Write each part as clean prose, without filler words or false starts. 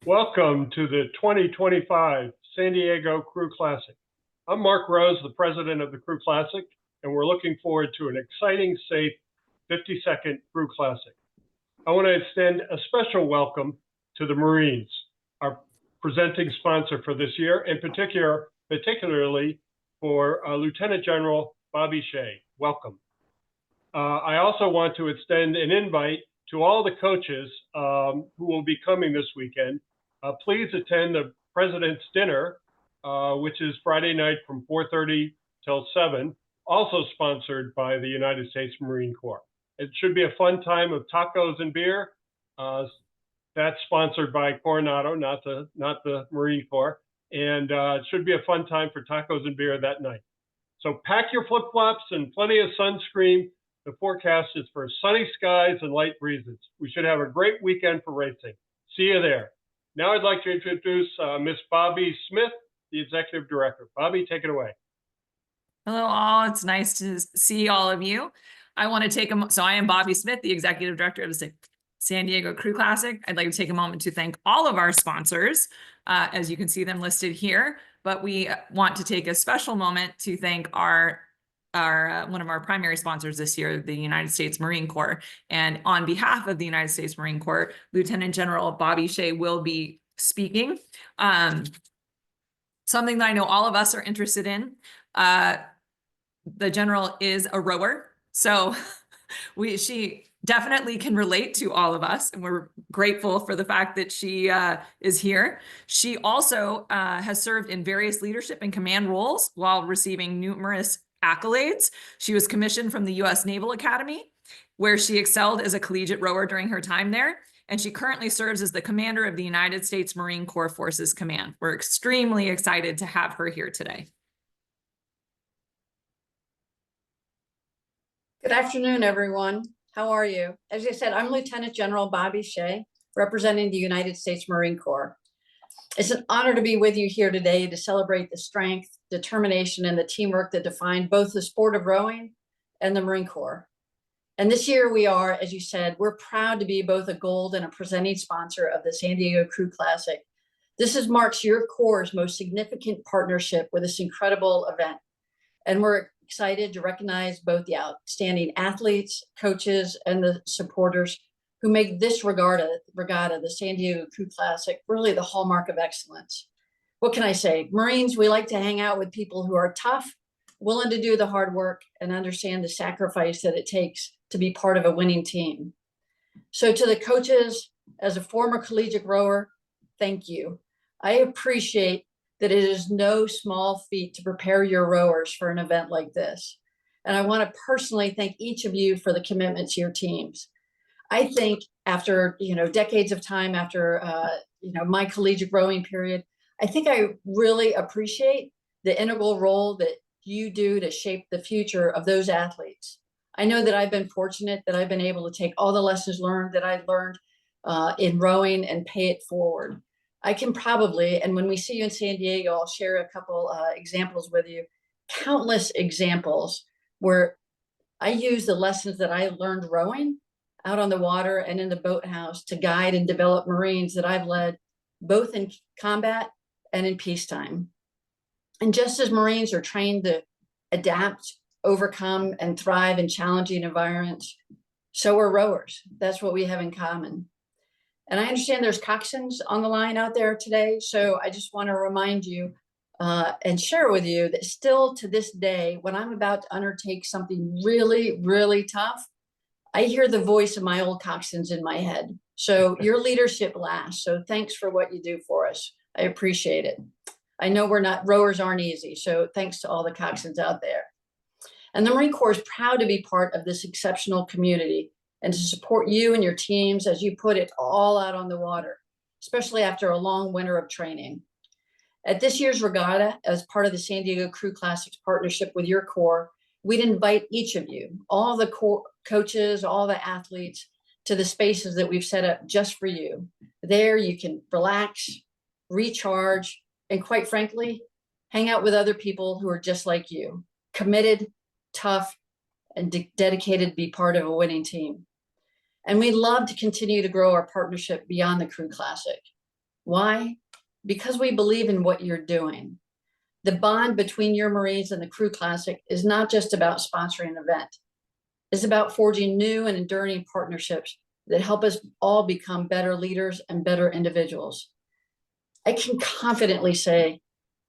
Welcome to the 2025 San Diego Crew Classic. I'm Mark Rose, the president of the Crew Classic, and we're looking forward to an exciting, safe 52nd Crew Classic. I want to extend a special welcome to the Marines, our presenting sponsor for this year, in particularly for Lieutenant General Bobby Shea. Welcome. I also want to extend an invite to all the coaches who will be coming this weekend. Please attend the President's Dinner, which is Friday night from 4:30 till 7, also sponsored by the United States Marine Corps. It should be a fun time of tacos and beer. That's sponsored by Coronado, not the Marine Corps. And it should be a fun time for tacos and beer that night. So pack your flip-flops and plenty of sunscreen. The forecast is for sunny skies and light breezes. We should have a great weekend for racing. See you there. Now I'd like to introduce Miss Bobby Smith, the Executive Director. Bobby, take it away. Hello all, it's nice to see all of you. I want to take so I am Bobby Smith, the Executive Director of the San Diego Crew Classic. I'd like to take a moment to thank all of our sponsors, as you can see them listed here, but we want to take a special moment to thank our one of our primary sponsors this year, the United States Marine Corps. And on behalf of the United States Marine Corps, Lieutenant General Bobby Shea will be speaking. Something that I know all of us are interested in. The General is a rower, so she definitely can relate to all of us, and we're grateful for the fact that she is here. She also has served in various leadership and command roles while receiving numerous accolades. She was commissioned from the U.S. Naval Academy, where she excelled as a collegiate rower during her time there. And she currently serves as the commander of the United States Marine Corps Forces Command. We're extremely excited to have her here today. Good afternoon, everyone. How are you? As I said, I'm Lieutenant General Bobby Shea, representing the United States Marine Corps. It's an honor to be with you here today to celebrate the strength, determination, and the teamwork that define both the sport of rowing and the Marine Corps. And this year we are, as you said, we're proud to be both a gold and a presenting sponsor of the San Diego Crew Classic. This marks your Corps' most significant partnership with this incredible event. And we're excited to recognize both the outstanding athletes, coaches, and the supporters who make this regatta, the San Diego Crew Classic, really the hallmark of excellence. What can I say? Marines, we like to hang out with people who are tough, willing to do the hard work, and understand the sacrifice that it takes to be part of a winning team. So to the coaches, as a former collegiate rower, thank you. I appreciate that it is no small feat to prepare your rowers for an event like this. And I want to personally thank each of you for the commitment to your teams. I think after decades of time, after my collegiate rowing period, I think I really appreciate the integral role that you do to shape the future of those athletes. I know that I've been fortunate that I've been able to take all the lessons learned that I learned in rowing and pay it forward. I can probably, and when we see you in San Diego, I'll share a couple examples with you, countless examples where I use the lessons that I learned rowing out on the water and in the boathouse to guide and develop Marines that I've led both in combat and in peacetime. And just as Marines are trained to adapt, overcome, and thrive in challenging environments, so are rowers. That's what we have in common. And I understand there's Coxswains on the line out there today, so I just want to remind you and share with you that still to this day, when I'm about to undertake something really, really tough, I hear the voice of my old Coxswains in my head. So your leadership lasts. So thanks for what you do for us. I appreciate it. I know rowers aren't easy. So thanks to all the Coxswains out there. And the Marine Corps is proud to be part of this exceptional community and to support you and your teams as you put it all out on the water, especially after a long winter of training. At this year's regatta, as part of the San Diego Crew Classic's partnership with your Corps, we'd invite each of you, all the coaches, all the athletes, to the spaces that we've set up just for you. There you can relax, recharge, and quite frankly, hang out with other people who are just like you, committed, tough, and dedicated to be part of a winning team. And we'd love to continue to grow our partnership beyond the Crew Classic. Why? Because we believe in what you're doing. The bond between your Marines and the Crew Classic is not just about sponsoring an event. It's about forging new and enduring partnerships that help us all become better leaders and better individuals. I can confidently say,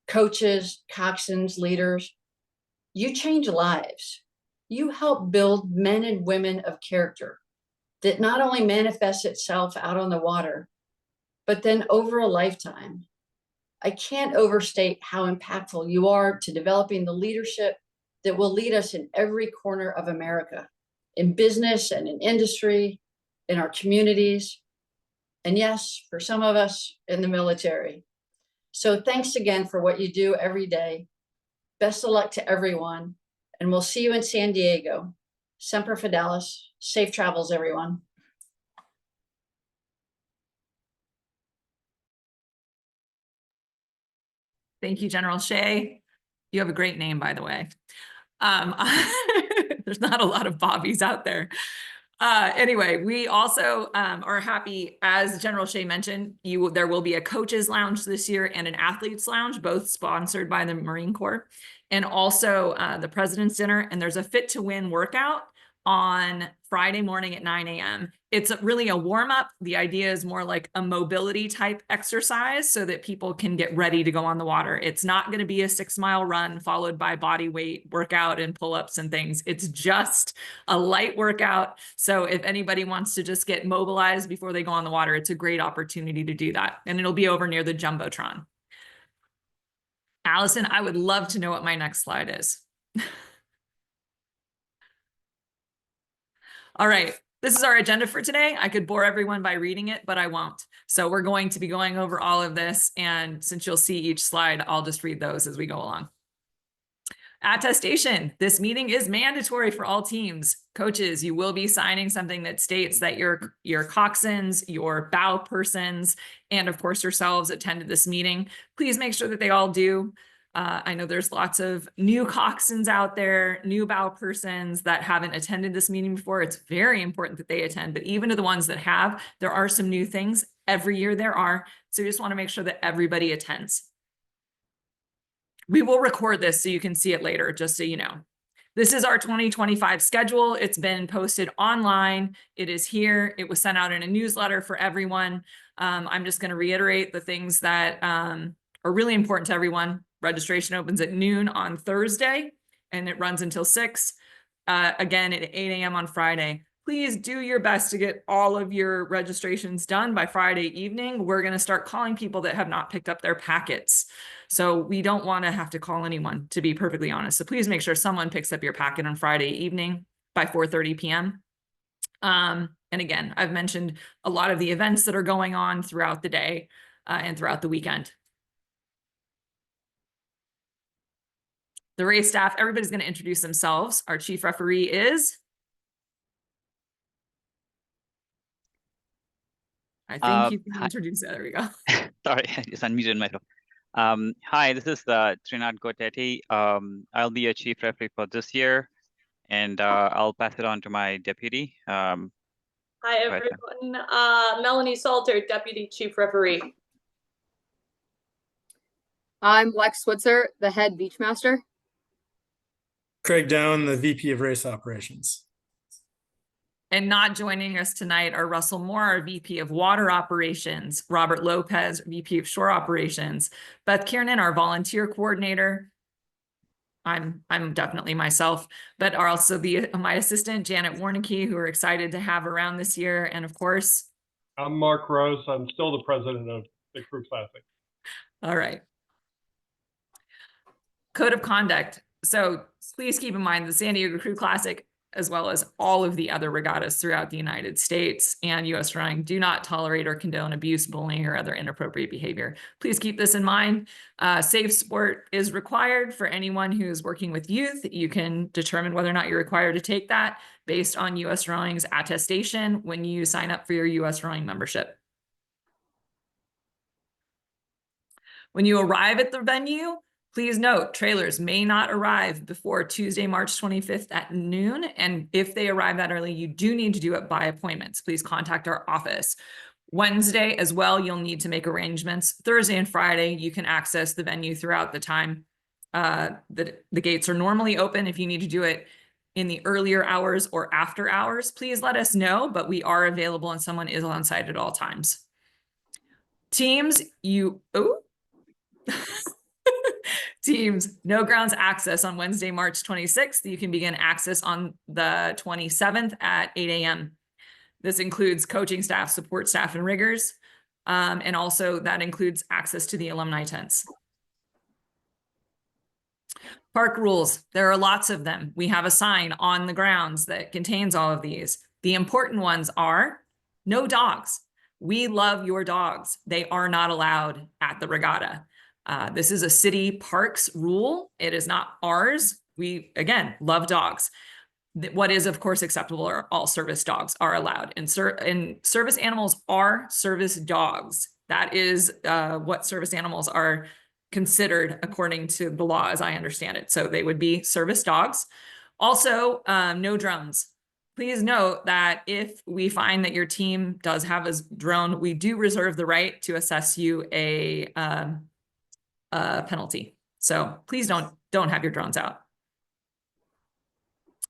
coaches, coxswains, leaders, you change lives. You help build men and women of character that not only manifests itself out on the water, but then over a lifetime. I can't overstate how impactful you are to developing the leadership that will lead us in every corner of America, in business and in industry, in our communities, and yes, for some of us in the military. So thanks again for what you do every day. Best of luck to everyone, and we'll see you in San Diego. Semper Fidelis, safe travels, everyone. Thank you, General Shea. You have a great name, by the way. There's not a lot of Bobbies out there. Anyway, we also are happy, as General Shea mentioned, there will be a coaches lounge this year and an athletes lounge, both sponsored by the Marine Corps, and also the President's Dinner. And there's a Fit to Win workout on Friday morning at 9 a.m. It's really a warm-up. The idea is more like a mobility type exercise so that people can get ready to go on the water. It's not going to be a 6-mile run followed by body weight workout and pull-ups and things. It's just a light workout. So if anybody wants to just get mobilized before they go on the water, it's a great opportunity to do that. And it'll be over near the Jumbotron. Allison, I would love to know what my next slide is. All right, this is our agenda for today. I could bore everyone by reading it, but I won't. So we're going to be going over all of this. And since you'll see each slide, I'll just read those as we go along. Attestation. This meeting is mandatory for all teams. Coaches, you will be signing something that states that your coxswains, your bow persons, and of course yourselves attended this meeting. Please make sure that they all do. I know there's lots of new coxswains out there, new bow persons that haven't attended this meeting before. It's very important that they attend, but even to the ones that have, there are some new things. Every year there are. So we just want to make sure that everybody attends. We will record this so you can see it later, just so you know. This is our 2025 schedule. It's been posted online. It is here. It was sent out in a newsletter for everyone. I'm just going to reiterate the things that are really important to everyone. Registration opens at noon on Thursday, and it runs until 6. Again, at 8 a.m. on Friday. Please do your best to get all of your registrations done by Friday evening. We're going to start calling people that have not picked up their packets. So we don't want to have to call anyone, to be perfectly honest. So please make sure someone picks up your packet on Friday evening by 4:30 p.m. And again, I've mentioned a lot of the events that are going on throughout the day and throughout the weekend. The race staff, everybody's going to introduce themselves. Our chief referee is... I think you can introduce it. There we go. Sorry, I just unmuted myself. Hi, this is Trinad Gotetti. I'll be a chief referee for this year, and I'll pass it on to my deputy. Hi, everyone. Melanie Salter, deputy chief referee. I'm Lex Switzer, the head beachmaster. Craig Down, the VP of Race Operations. And not joining us tonight are Russell Moore, our VP of Water Operations, Robert Lopez, VP of Shore Operations, Beth Kiernan, our volunteer coordinator. I'm definitely myself, but are also my assistant, Janet Warnicki, who we're excited to have around this year. And of course, I'm Mark Rose. I'm still the president of the Crew Classic. All right. Code of conduct. So please keep in mind the San Diego Crew Classic, as well as all of the other regattas throughout the United States and U.S. rowing, do not tolerate or condone abuse, bullying, or other inappropriate behavior. Please keep this in mind. Safe sport is required for anyone who is working with youth. You can determine whether or not you're required to take that based on U.S. Rowing's attestation when you sign up for your U.S. Rowing membership. When you arrive at the venue, please note, trailers may not arrive before Tuesday, March 25th at noon. And if they arrive that early, you do need to do it by appointments. Please contact our office. Wednesday as well, you'll need to make arrangements. Thursday and Friday, you can access the venue throughout the time. The gates are normally open. If you need to do it in the earlier hours or after hours, please let us know, but we are available and someone is on site at all times. Teams, Teams, no grounds access on Wednesday, March 26th. You can begin access on the 27th at 8 a.m. This includes coaching staff, support staff, and riggers. And also that includes access to the alumni tents. Park rules, there are lots of them. We have a sign on the grounds that contains all of these. The important ones are no dogs. We love your dogs. They are not allowed at the regatta. This is a city parks rule. It is not ours. We, again, love dogs. What is, of course, acceptable are all service dogs are allowed. And service animals are service dogs. That is what service animals are considered according to the law, as I understand it. So they would be service dogs. Also, no drones. Please note that if we find that your team does have a drone, we do reserve the right to assess you a penalty. So please don't have your drones out.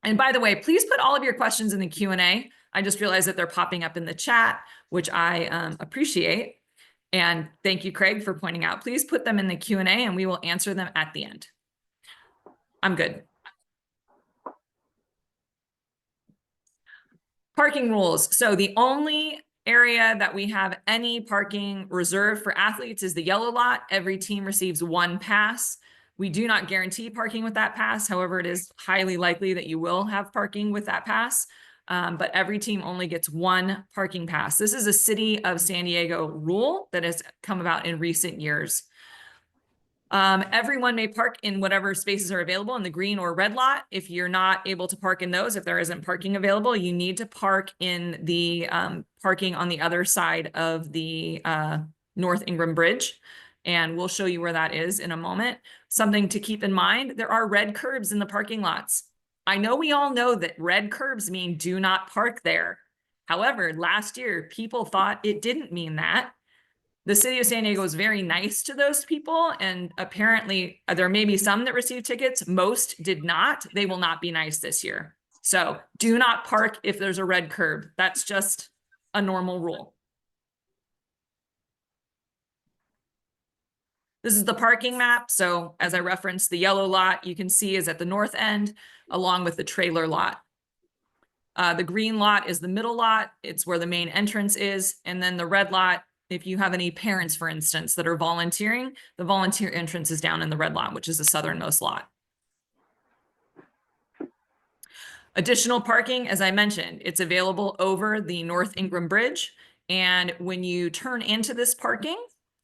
And by the way, please put all of your questions in the Q&A. I just realized that they're popping up in the chat, which I appreciate. And thank you, Craig, for pointing out. Please put them in the Q&A and we will answer them at the end. I'm good. Parking rules. So the only area that we have any parking reserved for athletes is the yellow lot. Every team receives one pass. We do not guarantee parking with that pass. However, it is highly likely that you will have parking with that pass. But every team only gets one parking pass. This is a City of San Diego rule that has come about in recent years. Everyone may park in whatever spaces are available in the green or red lot. If you're not able to park in those, if there isn't parking available, you need to park in the parking on the other side of the North Ingram Bridge. And we'll show you where that is in a moment. Something to keep in mind, there are red curbs in the parking lots. I know we all know that red curbs mean do not park there. However, last year, people thought it didn't mean that. The City of San Diego is very nice to those people, and apparently there may be some that received tickets. Most did not. They will not be nice this year. So do not park if there's a red curb. That's just a normal rule. This is the parking map. So as I referenced, the yellow lot you can see is at the north end, along with the trailer lot. The green lot is the middle lot. It's where the main entrance is. And then the red lot, if you have any parents, for instance, that are volunteering, the volunteer entrance is down in the red lot, which is the southernmost lot. Additional parking, as I mentioned, it's available over the North Ingram Bridge. And when you turn into this parking,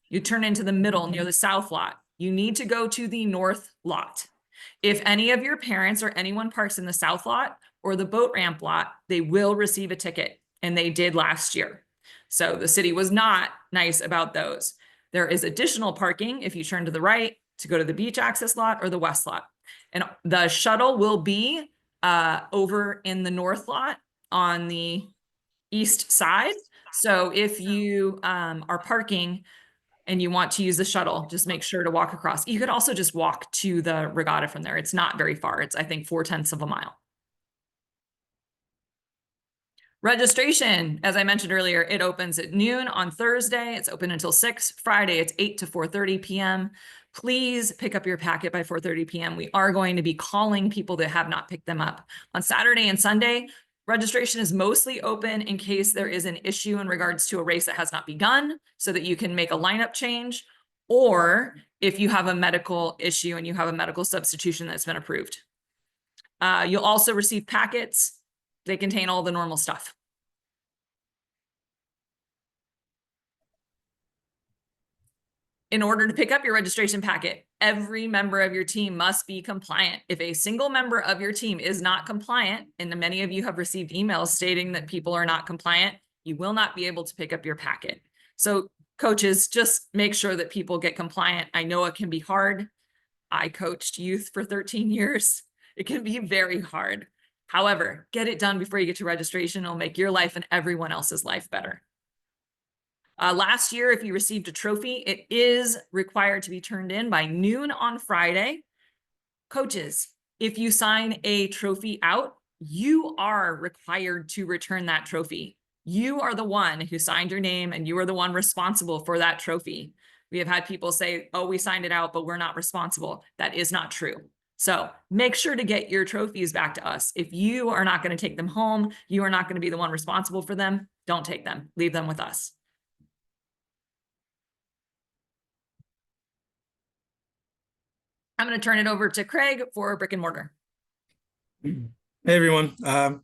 you turn into the middle near the south lot. You need to go to the north lot. If any of your parents or anyone parks in the south lot or the boat ramp lot, they will receive a ticket, and they did last year. So the city was not nice about those. There is additional parking if you turn to the right to go to the beach access lot or the west lot. And the shuttle will be over in the north lot on the east side. So if you are parking and you want to use the shuttle, just make sure to walk across. You could also just walk to the regatta from there. It's not very far. It's, I think, 0.4 of a mile. Registration, as I mentioned earlier, it opens at noon on Thursday. It's open until 6. Friday, it's 8 to 4:30 p.m. Please pick up your packet by 4:30 p.m. We are going to be calling people that have not picked them up. On Saturday and Sunday, registration is mostly open in case there is an issue in regards to a race that has not begun, so that you can make a lineup change, or if you have a medical issue and you have a medical substitution that's been approved. You'll also receive packets. They contain all the normal stuff. In order to pick up your registration packet, every member of your team must be compliant. If a single member of your team is not compliant, and many of you have received emails stating that people are not compliant, you will not be able to pick up your packet. So coaches, just make sure that people get compliant. I know it can be hard. I coached youth for 13 years. It can be very hard. However, get it done before you get to registration. It'll make your life and everyone else's life better. Last year, if you received a trophy, it is required to be turned in by noon on Friday. Coaches, if you sign a trophy out, you are required to return that trophy. You are the one who signed your name and you are the one responsible for that trophy. We have had people say, oh, we signed it out, but we're not responsible. That is not true. So make sure to get your trophies back to us. If you are not going to take them home, you are not going to be the one responsible for them, don't take them. Leave them with us. I'm going to turn it over to Craig for brick and mortar. Hey everyone,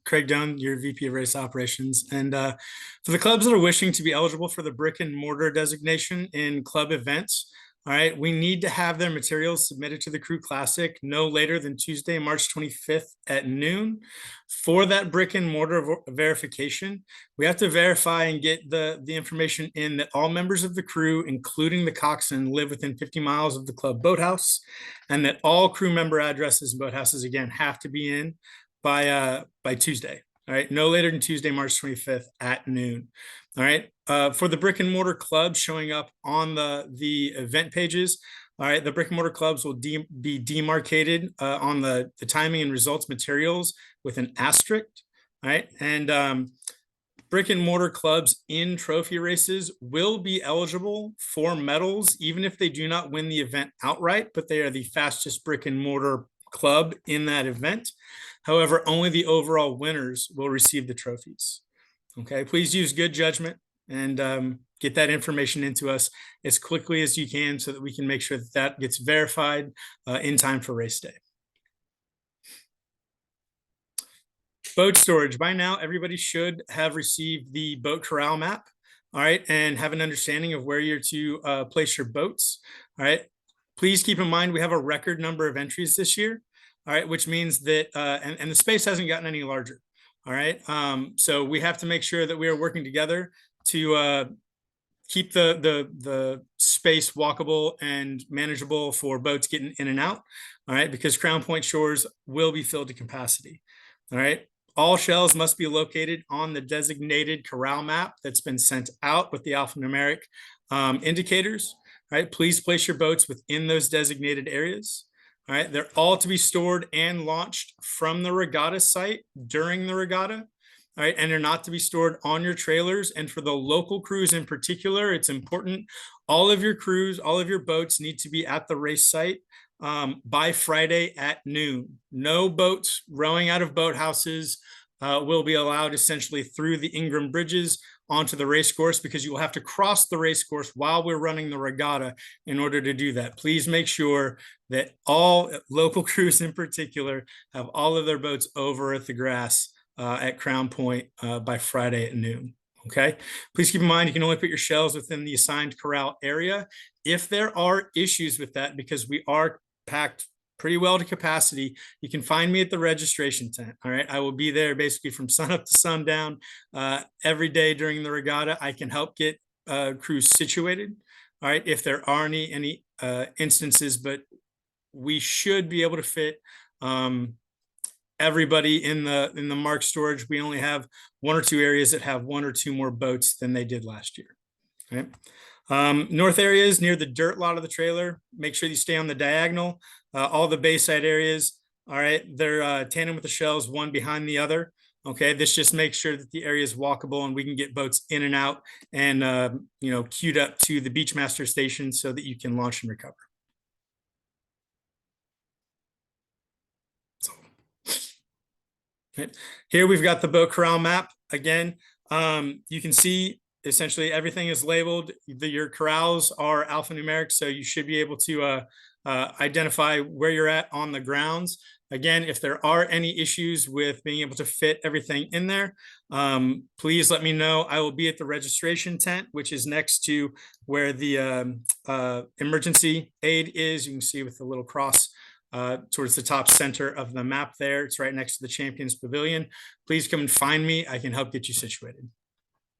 Craig Doan, your VP of Race Operations. And for the clubs that are wishing to be eligible for the brick and mortar designation in club events, all right, we need to have their materials submitted to the Crew Classic no later than Tuesday, March 25th at noon. For that brick and mortar verification, we have to verify and get the information in that all members of the crew, including the coxswain, live within 50 miles of the club boathouse, and that all crew member addresses and boathouses, again, have to be in by Tuesday. All right, no later than Tuesday, March 25th at noon. All right, for the brick and mortar clubs showing up on the event pages, all right, the brick and mortar clubs will be demarcated on the timing and results materials with an asterisk. All right, and brick and mortar clubs in trophy races will be eligible for medals, even if they do not win the event outright, but they are the fastest brick and mortar club in that event. However, only the overall winners will receive the trophies. Okay, please use good judgment and get that information into us as quickly as you can so that we can make sure that that gets verified in time for race day. Boat storage. By now, everybody should have received the boat corral map, all right, and have an understanding of where you're to place your boats, all right. Please keep in mind we have a record number of entries this year, all right, which means that, and the space hasn't gotten any larger, all right. So we have to make sure that we are working together to keep the space walkable and manageable for boats getting in and out, all right, because Crown Point shores will be filled to capacity, all right. All shells must be located on the designated corral map that's been sent out with the alphanumeric indicators. All right, please place your boats within those designated areas. All right, they're all to be stored and launched from the regatta site during the regatta. All right, and they're not to be stored on your trailers. And for the local crews in particular, it's important. All of your crews, all of your boats need to be at the race site by Friday at noon. No boats rowing out of boathouses will be allowed essentially through the Ingram bridges onto the race course, because you will have to cross the race course while we're running the regatta in order to do that. Please make sure that all local crews in particular have all of their boats over at the grass at Crown Point by Friday at noon. Okay, please keep in mind you can only put your shells within the assigned corral area. If there are issues with that, because we are packed pretty well to capacity, you can find me at the registration tent. All right, I will be there basically from sunup to sundown every day during the regatta. I can help get crews situated. All right, if there are any instances, but we should be able to fit everybody in the marked storage. We only have one or two areas that have one or two more boats than they did last year. Okay. North areas near the dirt lot of the trailer, make sure you stay on the diagonal. All the bayside areas, all right, they're tandem with the shells, one behind the other. Okay, this just makes sure that the area is walkable and we can get boats in and out and queued up to the Beachmaster station so that you can launch and recover. Okay. Here we've got the boat corral map again. You can see essentially everything is labeled. Your corrals are alphanumeric, so you should be able to identify where you're at on the grounds. Again, if there are any issues with being able to fit everything in there, please let me know. I will be at the registration tent, which is next to where the emergency aid is. You can see with the little cross towards the top center of the map there. It's right next to the Champions Pavilion. Please come and find me. I can help get you situated.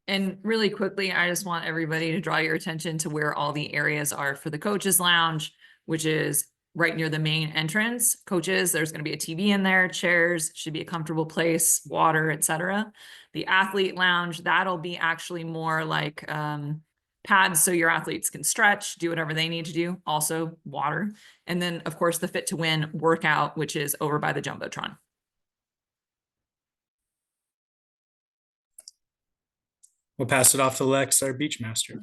And really quickly, I just want everybody to draw your attention to where all the areas are for the coaches lounge, which is right near the main entrance. Coaches, there's going to be a TV in there, chairs, should be a comfortable place, water, etc. The athlete lounge, that'll be actually more like pads so your athletes can stretch, do whatever they need to do, also water. And then, of course, the Fit to Win workout, which is over by the Jumbotron. We'll pass it off to Lex, our beach master.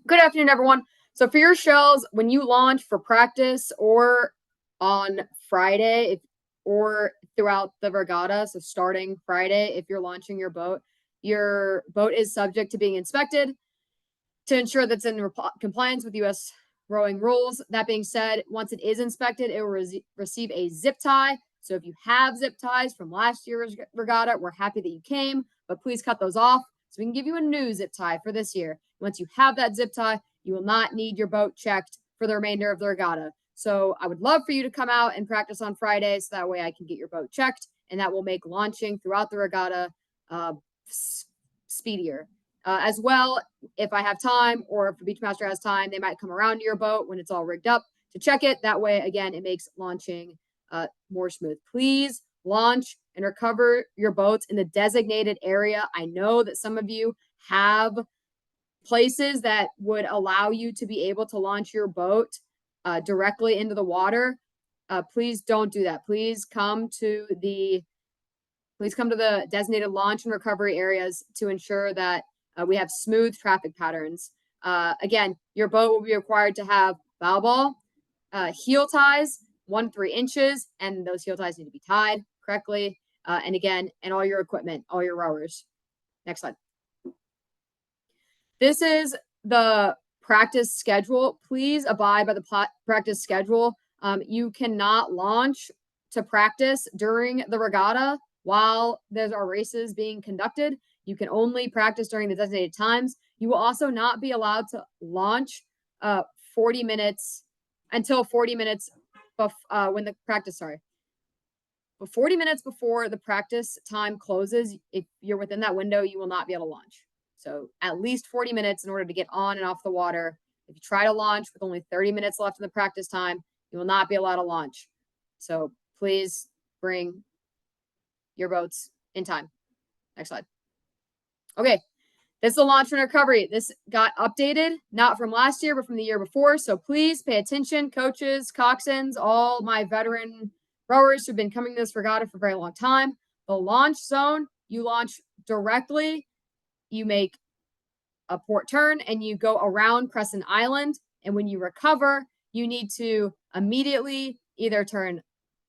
Good afternoon, everyone. So for your shells, when you launch for practice or on Friday, or throughout the regatta, so starting Friday, if you're launching your boat is subject to being inspected to ensure that's in compliance with U.S. rowing rules. That being said, once it is inspected, it will receive a zip tie. So if you have zip ties from last year's regatta, we're happy that you came, but please cut those off so we can give you a new zip tie for this year. Once you have that zip tie, you will not need your boat checked for the remainder of the regatta. So I would love for you to come out and practice on Friday, so that way I can get your boat checked, and that will make launching throughout the regatta speedier. As well, if I have time, or if the Beachmaster has time, they might come around to your boat when it's all rigged up to check it. That way, again, it makes launching more smooth. Please launch and recover your boats in the designated area. I know that some of you have places that would allow you to be able to launch your boat directly into the water. Please don't do that. Please come to the designated launch and recovery areas to ensure that we have smooth traffic patterns. Again, your boat will be required to have bow ball, heel ties, 1 to 3 inches, and those heel ties need to be tied correctly. And again, and all your equipment, all your rowers. Next slide. This is the practice schedule. Please abide by the practice schedule. You cannot launch to practice during the regatta while there are races being conducted. You can only practice during the designated times. You will also not be allowed to launch 40 minutes until 40 minutes when the practice, but 40 minutes before the practice time closes. If you're within that window, you will not be able to launch. So at least 40 minutes in order to get on and off the water. If you try to launch with only 30 minutes left in the practice time, you will not be allowed to launch. So please bring your boats in time. Next slide. Okay, this is the launch and recovery. This got updated, not from last year, but from the year before. So please pay attention, coaches, coxswains, all my veteran rowers who've been coming to this regatta for a very long time. The launch zone, you launch directly. You make a port turn and you go around Crescent Island. And when you recover, you need to immediately either turn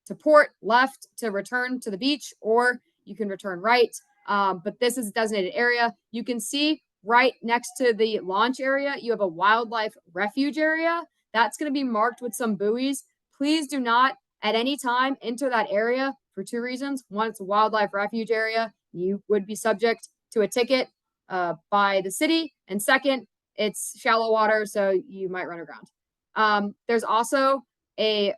to port left to return to the beach, or you can return right. But this is a designated area. You can see right next to the launch area, you have a wildlife refuge area. That's going to be marked with some buoys. Please do not at any time enter that area for 2 reasons. One, it's a wildlife refuge area. You would be subject to a ticket by the city. And second, it's shallow water, so you might run aground. There's also a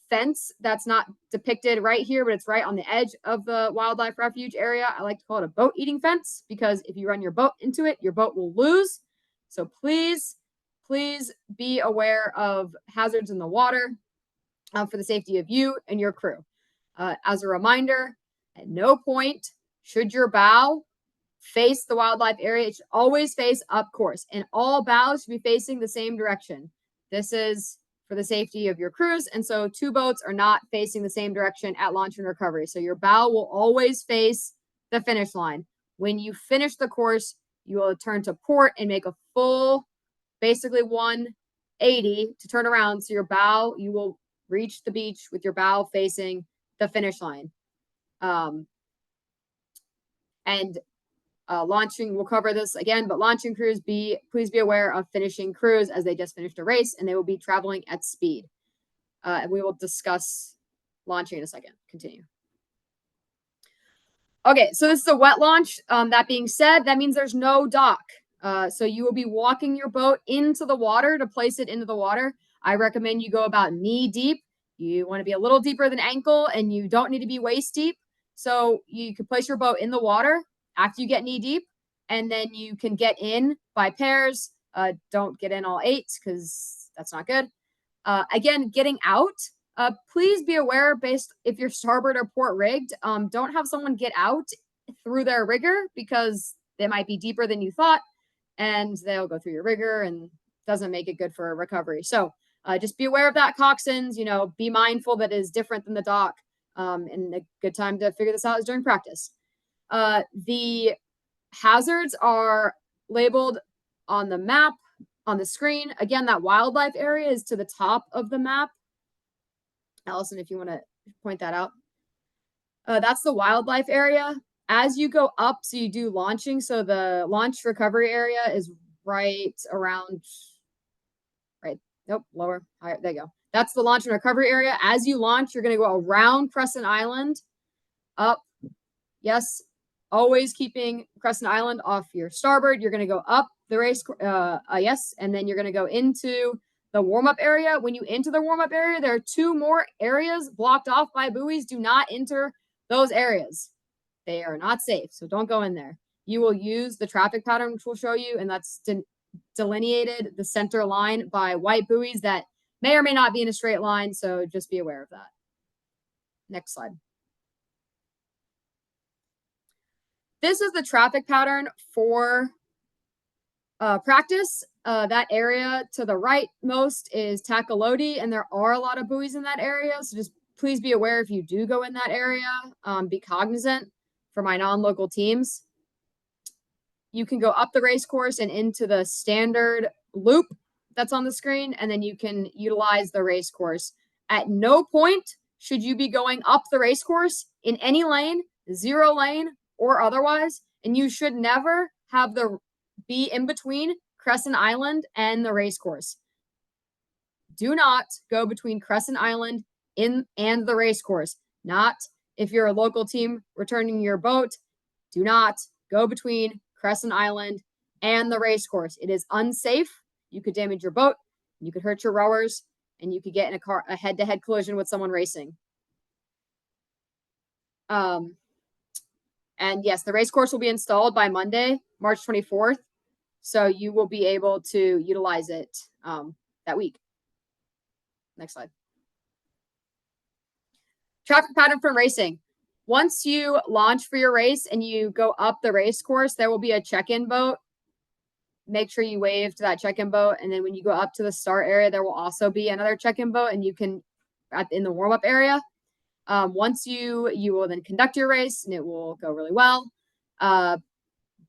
fence that's not depicted right here, but it's right on the edge of the wildlife refuge area. I like to call it a boat eating fence, because if you run your boat into it, your boat will lose. So please be aware of hazards in the water for the safety of you and your crew. As a reminder, at no point should your bow face the wildlife area. It should always face up course, and all bows should be facing the same direction. This is for the safety of your crews. And so 2 boats are not facing the same direction at launch and recovery. So your bow will always face the finish line. When you finish the course, you will turn to port and make a full, basically 180 to turn around. So your bow, you will reach the beach with your bow facing the finish line. Launching, we'll cover this again, but launching crews, please be aware of finishing crews, as they just finished a race and they will be traveling at speed. And we will discuss launching in a second. Continue. Okay, so this is a wet launch. That being said, that means there's no dock. So you will be walking your boat into the water to place it into the water. I recommend you go about knee deep. You want to be a little deeper than ankle, and you don't need to be waist deep. So you can place your boat in the water after you get knee deep, and then you can get in by pairs. Don't get in all 8, because that's not good. Again, getting out, please be aware, if you're starboard or port rigged, don't have someone get out through their rigger, because they might be deeper than you thought. and they'll go through your rigor and doesn't make it good for recovery. So just be aware of that, Coxswains. Be mindful that it is different than the dock. And a good time to figure this out is during practice. The hazards are labeled on the map on the screen. Again, that wildlife area is to the top of the map. Allison, if you want to point that out. That's the wildlife area. As you go up, so you do launching. So the launch recovery area is right around, lower, higher. There you go. That's the launch and recovery area. As you launch, you're going to go around Crescent Island, up. Yes, always keeping Crescent Island off your starboard. You're going to go up the race. Yes, and then you're going to go into the warm-up area. When you enter the warm-up area, there are 2 more areas blocked off by buoys. Do not enter those areas. They are not safe, so don't go in there. You will use the traffic pattern, which we'll show you, and that's delineated the center line by white buoys that may or may not be in a straight line, so just be aware of that. Next slide. This is the traffic pattern for practice. That area to the right most is Takaloti, and there are a lot of buoys in that area, so just please be aware if you do go in that area. Be cognizant for my non-local teams. You can go up the race course and into the standard loop that's on the screen, and then you can utilize the race course. At no point should you be going up the race course in any lane, 0 lane, or otherwise, and you should never have be in between Crescent Island and the race course. Do not go between Crescent Island and the race course. Not if you're a local team returning your boat. Do not go between Crescent Island and the race course. It is unsafe. You could damage your boat, you could hurt your rowers, and you could get in a head-to-head collision with someone racing. And yes, the race course will be installed by Monday, March 24th. So you will be able to utilize it that week. Next slide. Traffic pattern from racing. Once you launch for your race and you go up the race course, there will be a check-in boat. Make sure you wave to that check-in boat. And then when you go up to the start area, there will also be another check-in boat, and you can in the warm-up area. Once you will then conduct your race, and it will go really well.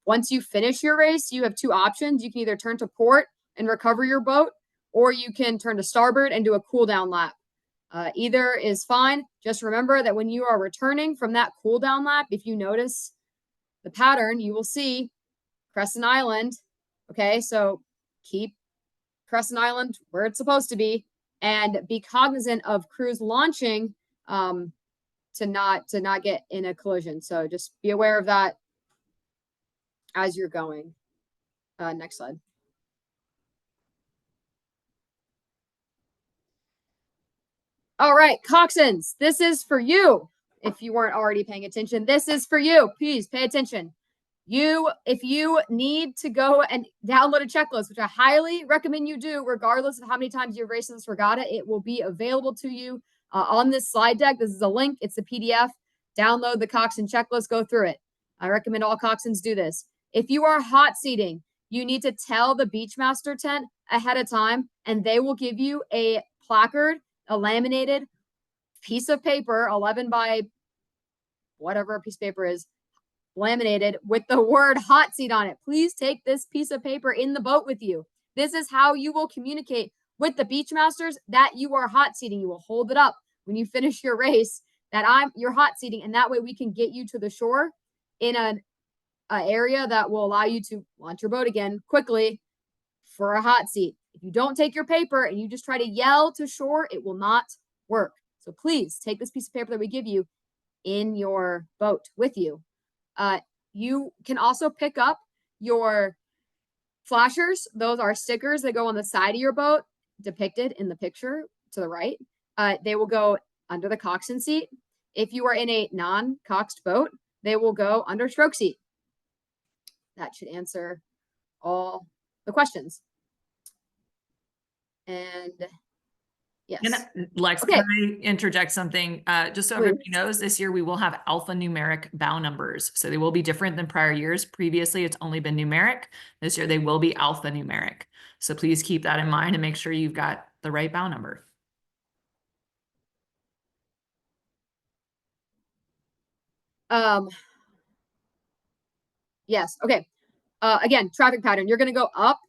Once you finish your race, you have 2 options. You can either turn to port and recover your boat, or you can turn to starboard and do a cool down lap. Either is fine. Just remember that when you are returning from that cool down lap, if you notice the pattern, you will see Crescent Island. Okay, so keep Crescent Island where it's supposed to be, and be cognizant of crews launching to not get in a collision. So just be aware of that as you're going. Next slide. All right, Coxswains, this is for you. If you weren't already paying attention, this is for you. Please pay attention. If you need to go and download a checklist, which I highly recommend you do, regardless of how many times you've raced in this regatta, it will be available to you on this slide deck. This is a link. It's a PDF. Download the Coxswain checklist. Go through it. I recommend all Coxswains do this. If you are hot seating, you need to tell the Beachmaster tent ahead of time, and they will give you a placard, a laminated piece of paper, 11 by whatever a piece of paper is, laminated with the word hot seat on it. Please take this piece of paper in the boat with you. This is how you will communicate with the Beachmasters that you are hot seating. You will hold it up when you finish your race that you're hot seating, and that way we can get you to the shore in an area that will allow you to launch your boat again quickly for a hot seat. If you don't take your paper and you just try to yell to shore, it will not work. So please take this piece of paper that we give you in your boat with you. You can also pick up your flashers. Those are stickers that go on the side of your boat, depicted in the picture to the right. They will go under the coxswain seat. If you are in a non-coxed boat, they will go under stroke seat. That should answer all the questions. And Yes. And Lex, Okay. can I interject something? Just so Please. everybody knows, this year we will have alphanumeric bow numbers. So they will be different than prior years. Previously, it's only been numeric. This year they will be alphanumeric. So please keep that in mind and make sure you've got the right bow number. Yes. Okay. Again, traffic pattern. You're going to go up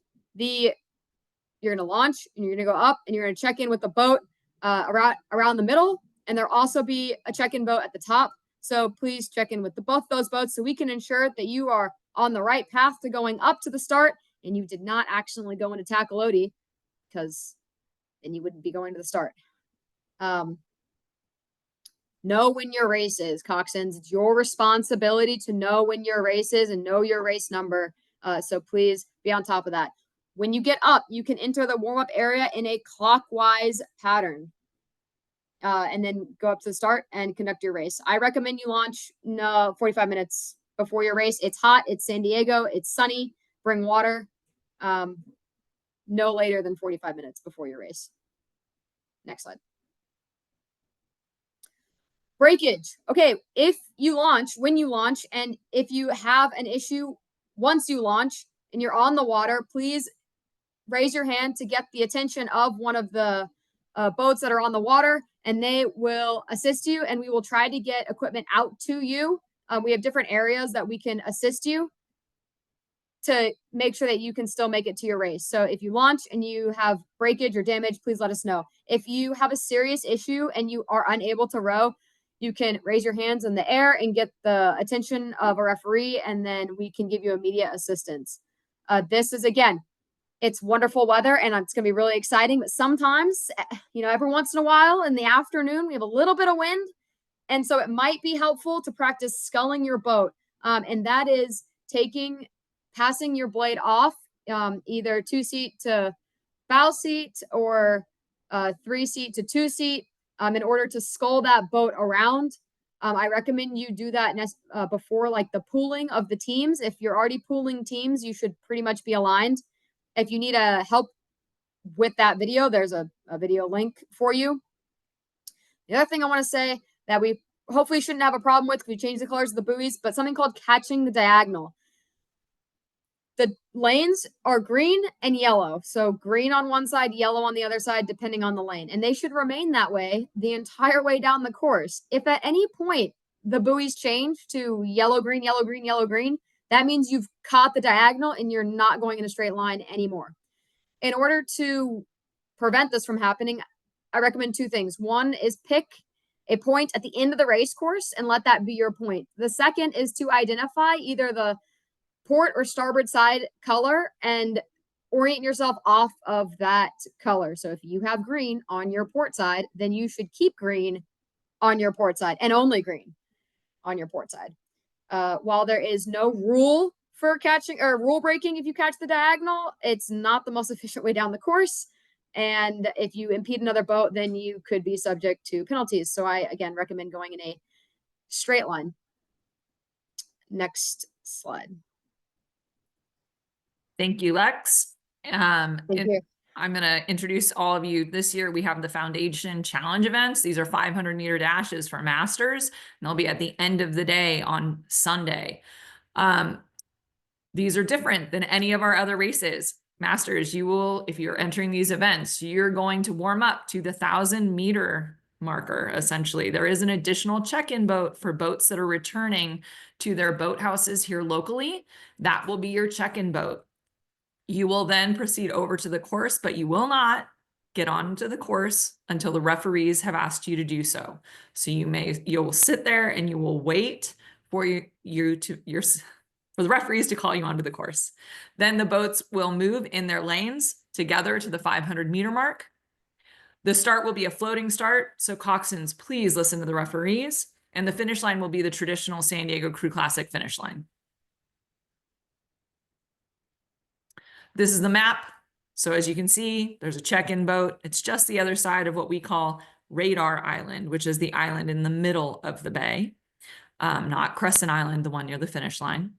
you're going to launch and you're going to go up and you're going to check in with the boat around the middle. And there'll also be a check-in boat at the top. So please check in with both those boats so we can ensure that you are on the right path to going up to the start and you did not accidentally go into Takaloti, because then you wouldn't be going to the start. Know when your race is, Coxswains. It's your responsibility to know when your race is and know your race number. So please be on top of that. When you get up, you can enter the warm-up area in a clockwise pattern. And then go up to the start and conduct your race. I recommend you launch 45 minutes before your race. It's hot. It's San Diego. It's sunny. Bring water. No later than 45 minutes before your race. Next slide. Breakage. Okay, when you launch, and if you have an issue once you launch and you're on the water, please raise your hand to get the attention of one of the boats that are on the water, and they will assist you, and we will try to get equipment out to you. We have different areas that we can assist you to make sure that you can still make it to your race. So if you launch and you have breakage or damage, please let us know. If you have a serious issue and you are unable to row, you can raise your hands in the air and get the attention of a referee, and then we can give you immediate assistance. This is, again, it's wonderful weather and it's going to be really exciting. But sometimes, every once in a while in the afternoon, we have a little bit of wind. And so it might be helpful to practice sculling your boat. And that is passing your blade off, either 2-seat to bow seat or 3-seat to 2-seat, in order to scull that boat around. I recommend you do that before like the pooling of the teams. If you're already pooling teams, you should pretty much be aligned. If you need help with that video, there's a video link for you. The other thing I want to say that we hopefully shouldn't have a problem with, we changed the colors of the buoys, but something called catching the diagonal. The lanes are green and yellow. So green on one side, yellow on the other side, depending on the lane. And they should remain that way the entire way down the course. If at any point the buoys change to yellow, green, yellow, green, yellow, green, that means you've caught the diagonal and you're not going in a straight line anymore. In order to prevent this from happening, I recommend 2 things. One is pick a point at the end of the race course and let that be your point. The second is to identify either the port or starboard side color and orient yourself off of that color. So if you have green on your port side, then you should keep green on your port side and only green on your port side. While there is no rule for catching or rule breaking if you catch the diagonal, it's not the most efficient way down the course. And if you impede another boat, then you could be subject to penalties. So I, again, recommend going in a straight line. Next slide. Thank you, Lex. Thank you. I'm going to introduce all of you. This year, we have the Foundation Challenge events. These are 500-meter dashes for masters, and they'll be at the end of the day on Sunday. These are different than any of our other races. Masters, if you're entering these events, you're going to warm up to the 1,000-meter marker, essentially. There is an additional check-in boat for boats that are returning to their boathouses here locally. That will be your check-in boat. You will then proceed over to the course, but you will not get onto the course until the referees have asked you to do so. So you'll sit there and you will wait for for the referees to call you onto the course. Then the boats will move in their lanes together to the 500-meter mark. The start will be a floating start. So Coxswains, please listen to the referees. And the finish line will be the traditional San Diego Crew Classic finish line. This is the map. So as you can see, there's a check-in boat. It's just the other side of what we call Radar Island, which is the island in the middle of the bay, not Crescent Island, the one near the finish line.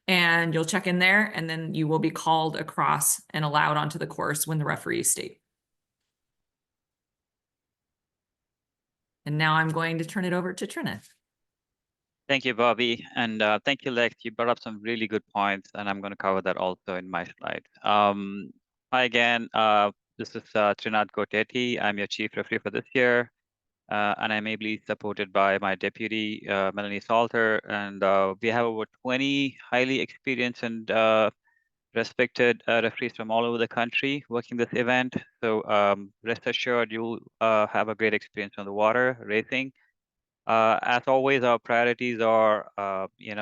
And you'll check in there, and then you will be called across and allowed onto the course when the referees state. And now I'm going to turn it over to Trina. Thank you, Bobby, and thank you, Lex. You brought up some really good points, and I'm going to cover that also in my slides. Hi again. This is Trinad Gotetti. I'm your chief referee for this year, and I'm ably supported by my deputy, Melanie Salter, and we have over 20 highly experienced and respected referees from all over the country working this event. So rest assured, you'll have a great experience on the water racing. As always, our priorities are,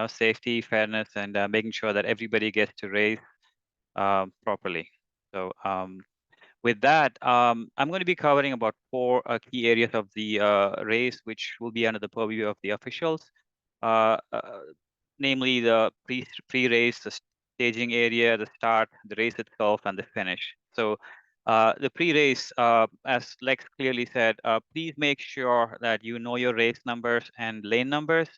safety, fairness, and making sure that everybody gets to race properly. So with that, I'm going to be covering about 4 key areas of the race, which will be under the purview of the officials, namely the pre-race, the staging area, the start, the race itself, and the finish. So the pre-race, as Lex clearly said, please make sure that you know your race numbers and lane numbers.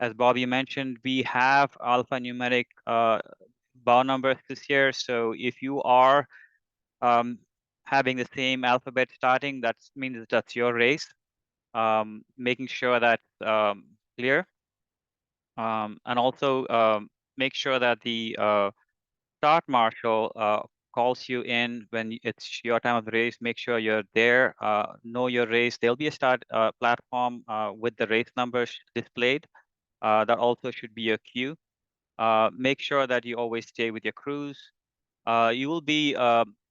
As Bobby mentioned, we have alphanumeric bar numbers this year. So if you are having the same alphabet starting, that means that's your race. Making sure that's clear. And also make sure that the start marshal calls you in when it's your time of the race. Make sure you're there, know your race. There'll be a start platform with the race numbers displayed. That also should be your cue. Make sure that you always stay with your crews. You will be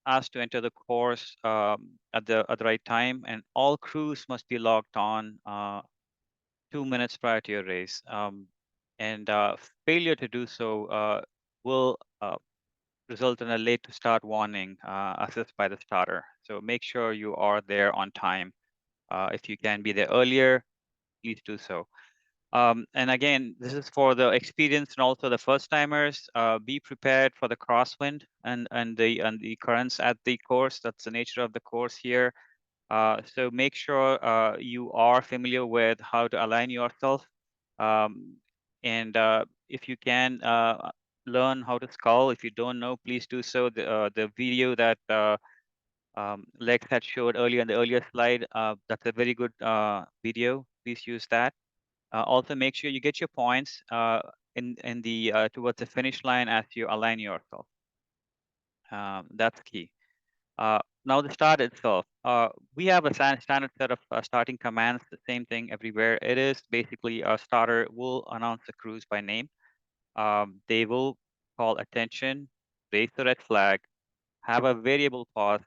asked to enter the course at the right time, and all crews must be logged on 2 minutes prior to your race. And failure to do so will result in a late to start warning assessed by the starter. So make sure you are there on time. If you can be there earlier, please do so. And again, this is for the experienced and also the first timers. Be prepared for the crosswind and the currents at the course. That's the nature of the course here. So make sure you are familiar with how to align yourself. And if you can learn how to scull, if you don't know, please do so. The video that Lex had showed earlier in the earlier slide, that's a very good video. Please use that. Also, make sure you get your points in the towards the finish line as you align yourself. That's key. Now the start itself. We have a standard set of starting commands, the same thing everywhere. It is basically a starter will announce the crews by name. They will call attention, raise the red flag, have a variable pause.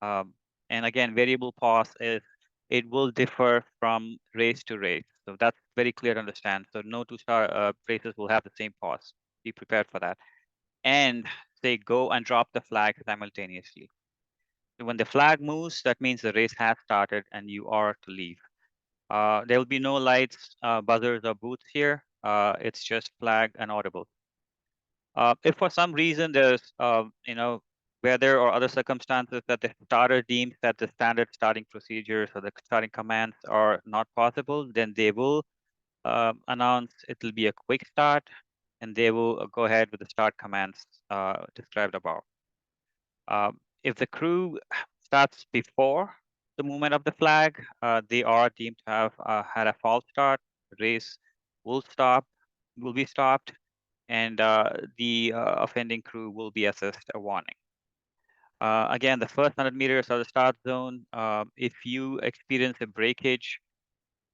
And again, variable pause is, it will differ from race to race. So that's very clear to understand. So no two races will have the same pause. Be prepared for that. And say go and drop the flag simultaneously. So when the flag moves, that means the race has started and you are to leave. There will be no lights, buzzers, or booths here. It's just flag and audible. If for some reason there's, weather or other circumstances that the starter deems that the standard starting procedures or the starting commands are not possible, then they will announce it will be a quick start, and they will go ahead with the start commands described above. If the crew starts before the movement of the flag, they are deemed to have had a false start. The race will be stopped, and the offending crew will be assessed a warning. Again, the first 100 meters are the start zone. If you experience a breakage,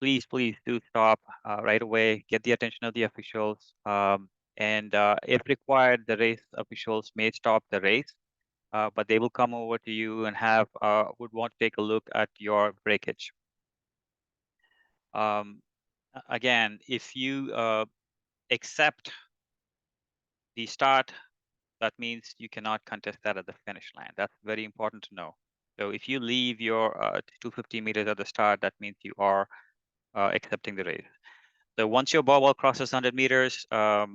please do stop right away. Get the attention of the officials. And if required, the race officials may stop the race, but they will come over to you and would want to take a look at your breakage. Again, if you accept the start, that means you cannot contest that at the finish line. That's very important to know. So if you leave your 250 meters at the start, that means you are accepting the race. So once your ball crosses 100 meters, the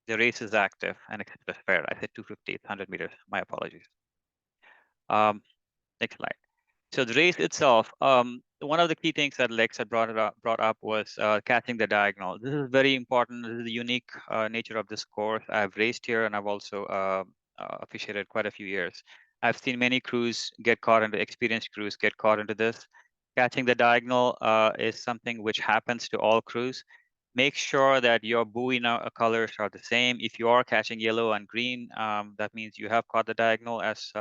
race is active and accepted as fair. I said 250, it's 100 meters. My apologies. Next slide. So the race itself, one of the key things that Lex had brought up was catching the diagonal. This is very important. This is the unique nature of this course. I've raced here and I've also officiated quite a few years. I've seen many crews get caught into, experienced crews get caught into this. catching the diagonal is something which happens to all crews. Make sure that your buoy colors are the same. If you are catching yellow and green, that means you have caught the diagonal, as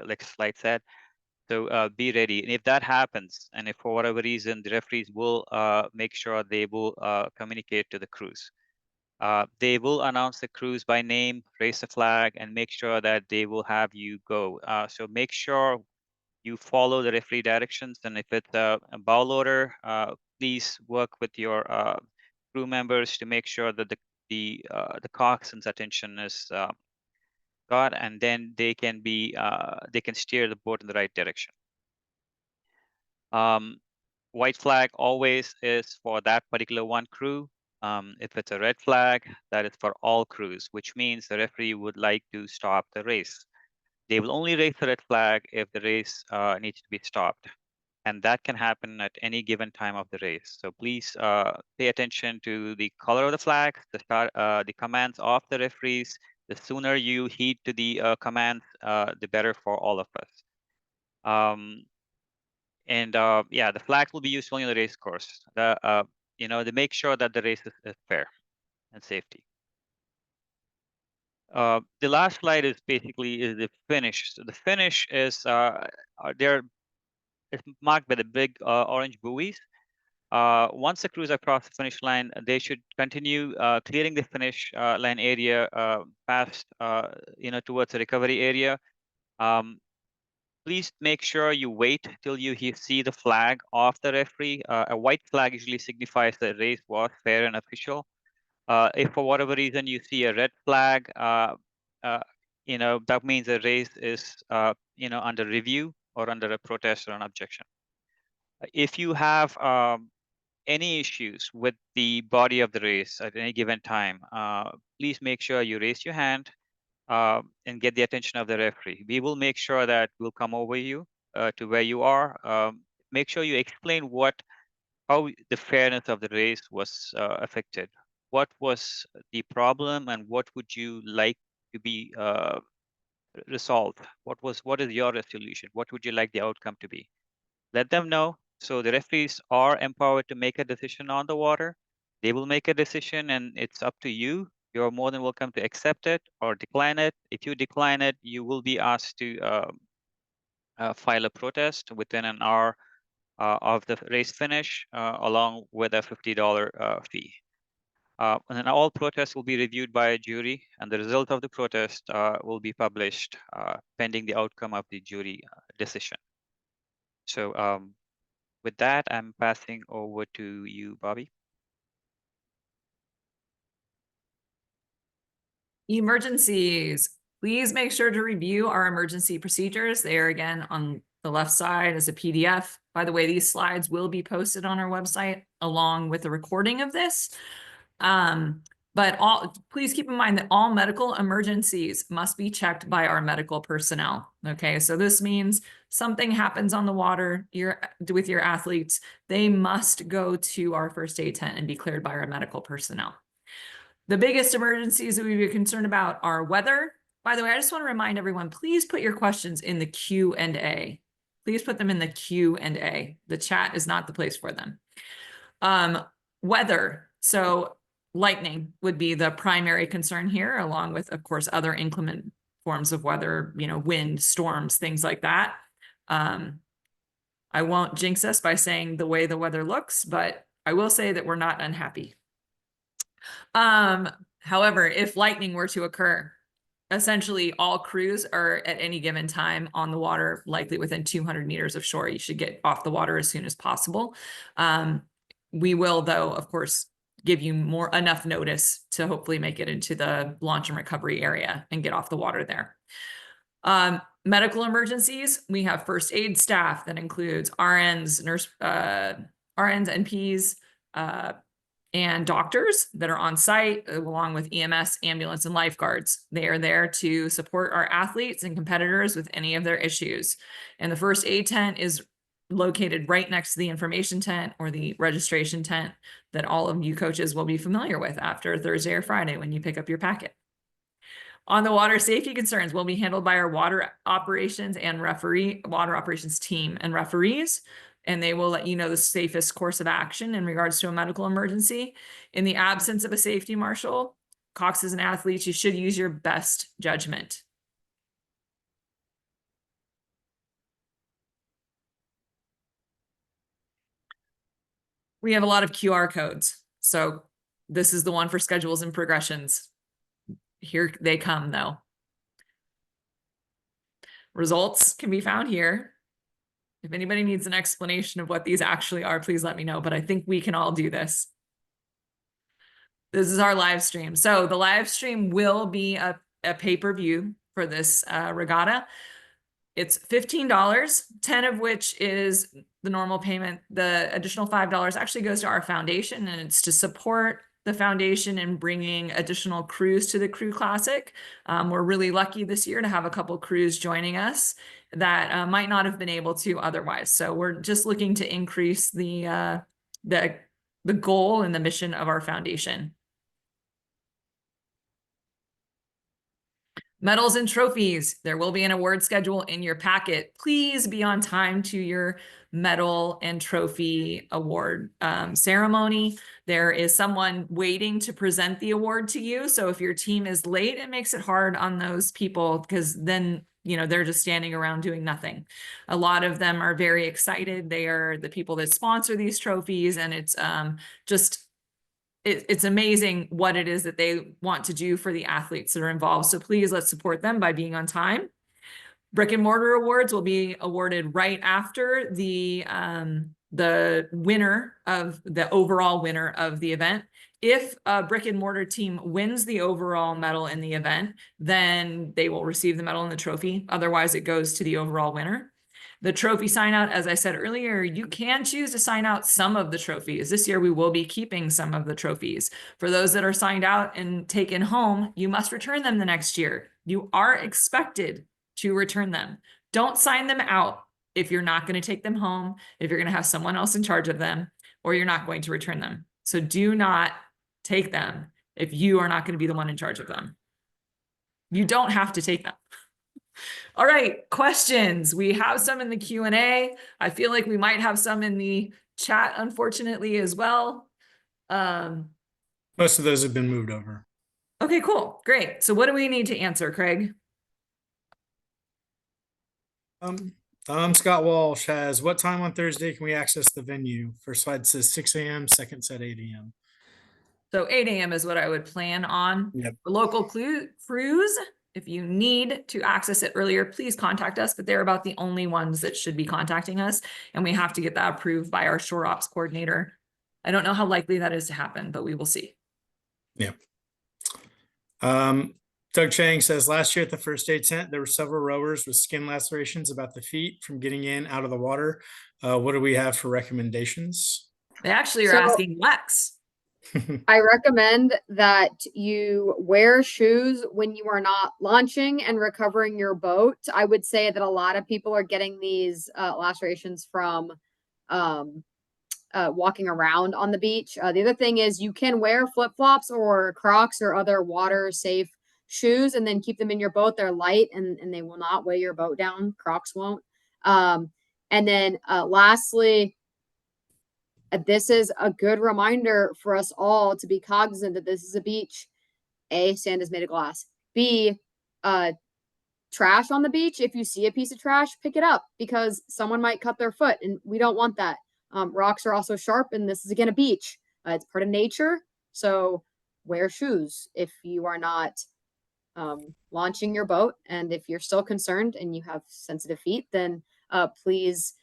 like slide said. So be ready. And if that happens, and if for whatever reason the referees will make sure they will communicate to the crews. They will announce the crews by name, raise the flag, and make sure that they will have you go. So make sure you follow the referee directions. And if it's a bow loader, please work with your crew members to make sure that the coxswain's attention is got, and then they can steer the boat in the right direction. White flag always is for that particular one crew. If it's a red flag, that is for all crews, which means the referee would like to stop the race. They will only raise the red flag if the race needs to be stopped. And that can happen at any given time of the race. So please pay attention to the color of the flag, the commands of the referees. The sooner you heed to the commands, the better for all of us. Yeah, the flags will be used only on the race course. To make sure that the race is fair and safety. The last slide is basically the finish. So the finish is it's marked by the big orange buoys. Once the crews across the finish line, they should continue clearing the finish line area past, towards the recovery area. Please make sure you wait till you see the flag of the referee. A white flag usually signifies the race was fair and official. If for whatever reason you see a red flag, that means the race is, under review or under a protest or an objection. If you have any issues with the body of the race at any given time, please make sure you raise your hand and get the attention of the referee. We will make sure that we'll come over you to where you are. Make sure you explain how the fairness of the race was affected. What was the problem, and what would you like to be resolved? What is your resolution? What would you like the outcome to be? Let them know. So the referees are empowered to make a decision on the water. They will make a decision, and it's up to you. You're more than welcome to accept it or decline it. If you decline it, you will be asked to file a protest within an hour of the race finish, along with a $50 fee. And then all protests will be reviewed by a jury, and the result of the protest will be published pending the outcome of the jury decision. So with that, I'm passing over to you, Bobby. Emergencies. Please make sure to review our emergency procedures. They are again on the left side as a PDF. By the way, these slides will be posted on our website along with the recording of this. But please keep in mind that all medical emergencies must be checked by our medical personnel. Okay, so this means something happens on the water with your athletes, they must go to our first aid tent and be cleared by our medical personnel. The biggest emergencies that we would be concerned about are weather. By the way, I just want to remind everyone, please put your questions in the Q&A. Please put them in the Q&A. The chat is not the place for them. Weather. So lightning would be the primary concern here, along with, of course, other inclement forms of weather, wind, storms, things like that. I won't jinx us by saying the way the weather looks, but I will say that we're not unhappy. However, if lightning were to occur, essentially all crews are at any given time on the water, likely within 200 meters of shore. You should get off the water as soon as possible. We will, though, of course, give you enough notice to hopefully make it into the launch and recovery area and get off the water there. Medical emergencies, we have first aid staff that includes RNs, RNs, NPs, and doctors that are on site, along with EMS, ambulance, and lifeguards. They are there to support our athletes and competitors with any of their issues. And the first aid tent is located right next to the information tent or the registration tent that all of you coaches will be familiar with after Thursday or Friday when you pick up your packet. On the water safety concerns will be handled by our water operations team and referees. and they will let you know the safest course of action in regards to a medical emergency. In the absence of a safety marshal, Cox is an athlete, you should use your best judgment. We have a lot of QR codes. So this is the one for schedules and progressions. Here they come though. Results can be found here. If anybody needs an explanation of what these actually are, please let me know, but I think we can all do this. This is our live stream. So the live stream will be a pay-per-view for this regatta. It's $15, 10 of which is the normal payment. The additional $5 actually goes to our foundation, and it's to support the foundation in bringing additional crews to the Crew Classic. We're really lucky this year to have a couple crews joining us that might not have been able to otherwise. So we're just looking to increase the goal and the mission of our foundation. Medals and trophies. There will be an award schedule in your packet. Please be on time to your medal and trophy award ceremony. There is someone waiting to present the award to you. So if your team is late, it makes it hard on those people because then, you know, they're just standing around doing nothing. A lot of them are very excited. They are the people that sponsor these trophies, and it's it's amazing what it is that they want to do for the athletes that are involved. So please let's support them by being on time. Brick and mortar awards will be awarded right after the winner of the overall winner of the event. If a brick and mortar team wins the overall medal in the event, then they will receive the medal and the trophy. Otherwise, it goes to the overall winner. The trophy sign out, as I said earlier, you can choose to sign out some of the trophies. This year, we will be keeping some of the trophies. For those that are signed out and taken home, you must return them the next year. You are expected to return them. Don't sign them out if you're not going to take them home, if you're going to have someone else in charge of them, or you're not going to return them. So do not take them if you are not going to be the one in charge of them. You don't have to take them. All right, questions. We have some in the Q&A. I feel like we might have some in the chat, unfortunately, as well. Most of those have been moved over. Okay, cool. Great. So what do we need to answer, Craig? Scott Walsh has, what time on Thursday can we access the venue? First slide says 6 a.m., second said 8 a.m. So 8 a.m. is what I would plan on. Yep. For local crews, if you need to access it earlier, please contact us, but they're about the only ones that should be contacting us. And we have to get that approved by our shore ops coordinator. I don't know how likely that is to happen, but we will see. Yeah. Doug Chang says, last year at the first aid tent, there were several rowers with skin lacerations about the feet from getting in out of the water. What do we have for recommendations? They actually are So- asking Lex. I recommend that you wear shoes when you are not launching and recovering your boat. I would say that a lot of people are getting these lacerations from walking around on the beach. The other thing is you can wear flip-flops or Crocs or other water-safe shoes and then keep them in your boat. They're light and they will not weigh your boat down. Crocs won't. And then lastly, this is a good reminder for us all to be cognizant that this is a beach. A, sand is made of glass. B, trash on the beach. If you see a piece of trash, pick it up because someone might cut their foot and we don't want that. Rocks are also sharp and this is again a beach. It's part of nature. So wear shoes if you are not launching your boat. And if you're still concerned and you have sensitive feet, then please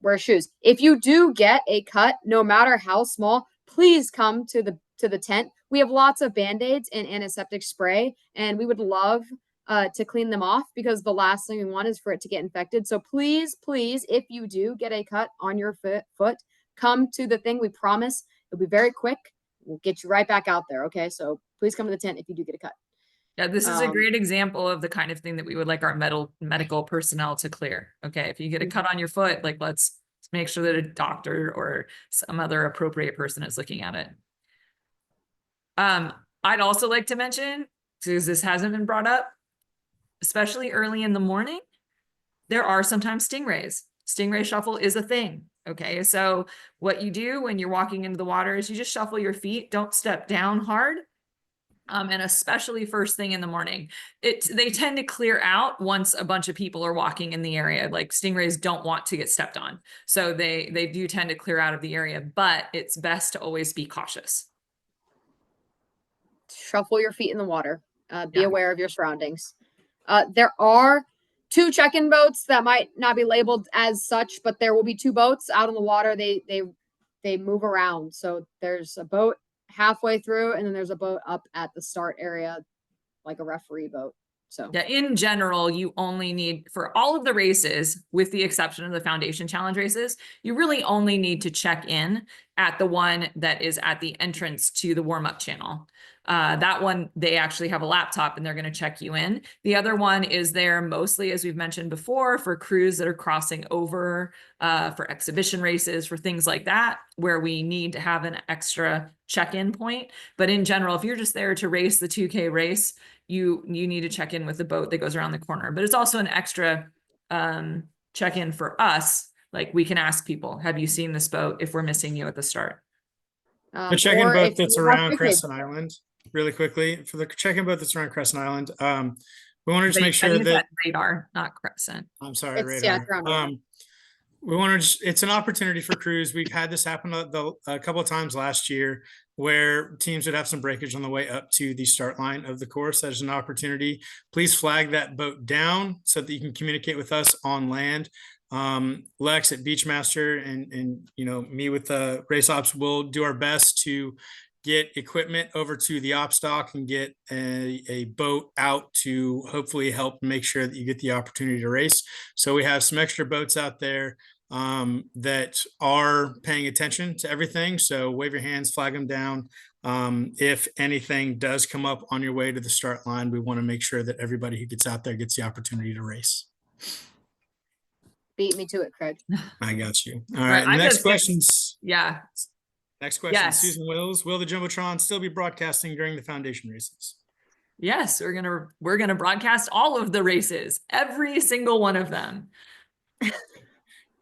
wear shoes. If you do get a cut, no matter how small, please come to the tent. We have lots of Band-Aids and antiseptic spray, and we would love to clean them off because the last thing we want is for it to get infected. So please, if you do get a cut on your foot, come to the thing. We promise it'll be very quick. We'll get you right back out there. Okay. So please come to the tent if you do get a cut. Yeah, this is a great example of the kind of thing that we would like our medical personnel to clear. Okay, if you get a cut on your foot, like let's make sure that a doctor or some other appropriate person is looking at it. I'd also like to mention, because this hasn't been brought up, especially early in the morning, there are sometimes stingrays. Stingray shuffle is a thing. Okay, so what you do when you're walking into the water is you just shuffle your feet, don't step down hard. And especially first thing in the morning, they tend to clear out once a bunch of people are walking in the area. Like stingrays don't want to get stepped on. So they do tend to clear out of the area, but it's best to always be cautious. Shuffle your feet in the water. Be Yeah. aware of your surroundings. There are 2 check-in boats that might not be labeled as such, but there will be 2 boats out on the water. They move around. So there's a boat halfway through, and then there's a boat up at the start area, like a referee boat. So Yeah, in general, you only need, for all of the races, with the exception of the foundation challenge races, you really only need to check in at the one that is at the entrance to the warm-up channel. That one, they actually have a laptop and they're going to check you in. The other one is there mostly, as we've mentioned before, for crews that are crossing over, for exhibition races, for things like that, where we need to have an extra check-in point. But in general, if you're just there to race the 2K race, you need to check in with the boat that goes around the corner. But it's also an extra check-in for us. Like we can ask people, have you seen this boat if we're missing you at the start? The check-in or boat if that's you want around to- Crescent Island, really quickly, for the check-in boat that's around Crescent Island, we want to just But make I sure think it's that, radar, not crescent. I'm sorry, It's- yeah, it's radar. around radar. We want to, it's an opportunity for crews. We've had this happen a couple of times last year where teams would have some breakage on the way up to the start line of the course. There's an opportunity. Please flag that boat down so that you can communicate with us on land. Lex at Beachmaster and me with the race ops will do our best to get equipment over to the op stock and get a boat out to hopefully help make sure that you get the opportunity to race. So we have some extra boats out there that are paying attention to everything. So wave your hands, flag them down. If anything does come up on your way to the start line, we want to make sure that everybody who gets out there gets the opportunity to race. Beat me to it, Craig. I got you. All Right, right. I'm Next gonna skip- questions. Yeah. Next question, Yes. Susan Wills. Will the Jumbotron still be broadcasting during the foundation races? Yes, we're gonna broadcast all of the races, every single one of them.